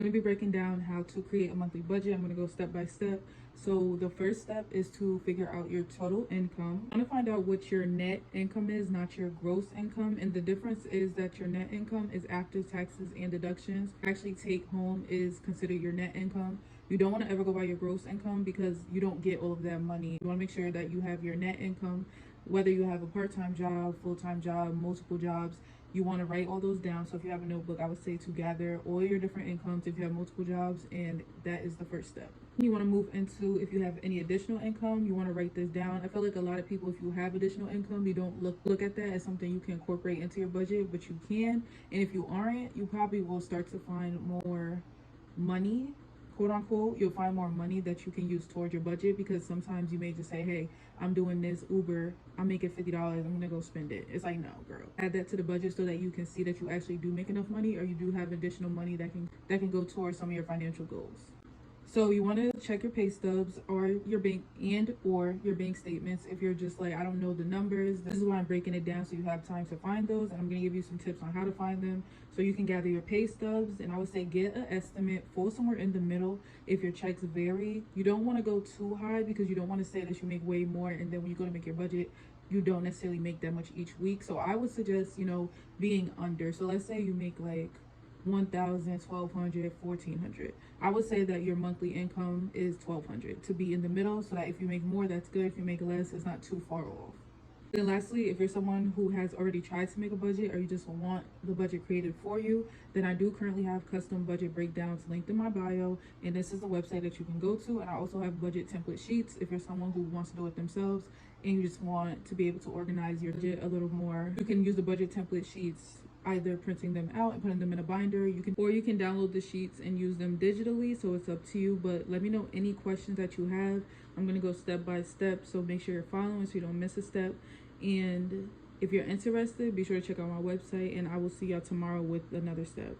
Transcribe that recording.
I'm going to be breaking down how to create a monthly budget. I'm going to go step by step. So the first step is to figure out your total income. I want to find out what your net income is, not your gross income. And the difference is that your net income is after taxes and deductions. Actually, take home is considered your net income. You don't want to ever go by your gross income because you don't get all of that money. You want to make sure that you have your net income, whether you have a part-time job, full-time job, multiple jobs. You want to write all those down. So if you have a notebook, I would say to gather all your different incomes if you have multiple jobs, and that is the first step. You want to move into, if you have any additional income, you want to write this down. I feel like a lot of people, if you have additional income, you don't look at that as something you can incorporate into your budget, but you can. And if you aren't, you probably will start to find more money, quote unquote. You'll find more money that you can use towards your budget, because sometimes you may just say, hey, I'm doing this Uber, I'm making $50, I'm gonna go spend it. It's like, no, girl, add that to the budget so that you can see that you actually do make enough money, or you do have additional money that can go towards some of your financial goals. So you want to check your pay stubs or your bank statements. If you're just like, I don't know the numbers, this is why I'm breaking it down so you have time to find those, and I'm going to give you some tips on how to find them so you can gather your pay stubs. And I would say get an estimate, fall somewhere in the middle. If your checks vary, you don't want to go too high, because you don't want to say that you make way more, and then when you go to make your budget, you don't necessarily make that much each week. So I would suggest, being under. So let's say you make like 1,000, 1,200, 1,400. I would say that your monthly income is 1,200, to be in the middle, so that if you make more, that's good. If you make less, it's not too far off. Then lastly, if you're someone who has already tried to make a budget, or you just want the budget created for you, then I do currently have custom budget breakdowns linked in my bio, and this is the website that you can go to. And I also have budget template sheets if you're someone who wants to do it themselves and you just want to be able to organize your budget a little more. You can use the budget template sheets either printing them out and putting them in a binder. You can download the sheets and use them digitally, so it's up to you. But let me know any questions that you have. I'm going to go step by step, so make sure you're following so you don't miss a step. And if you're interested, be sure to check out my website, and I will see y'all tomorrow with another step.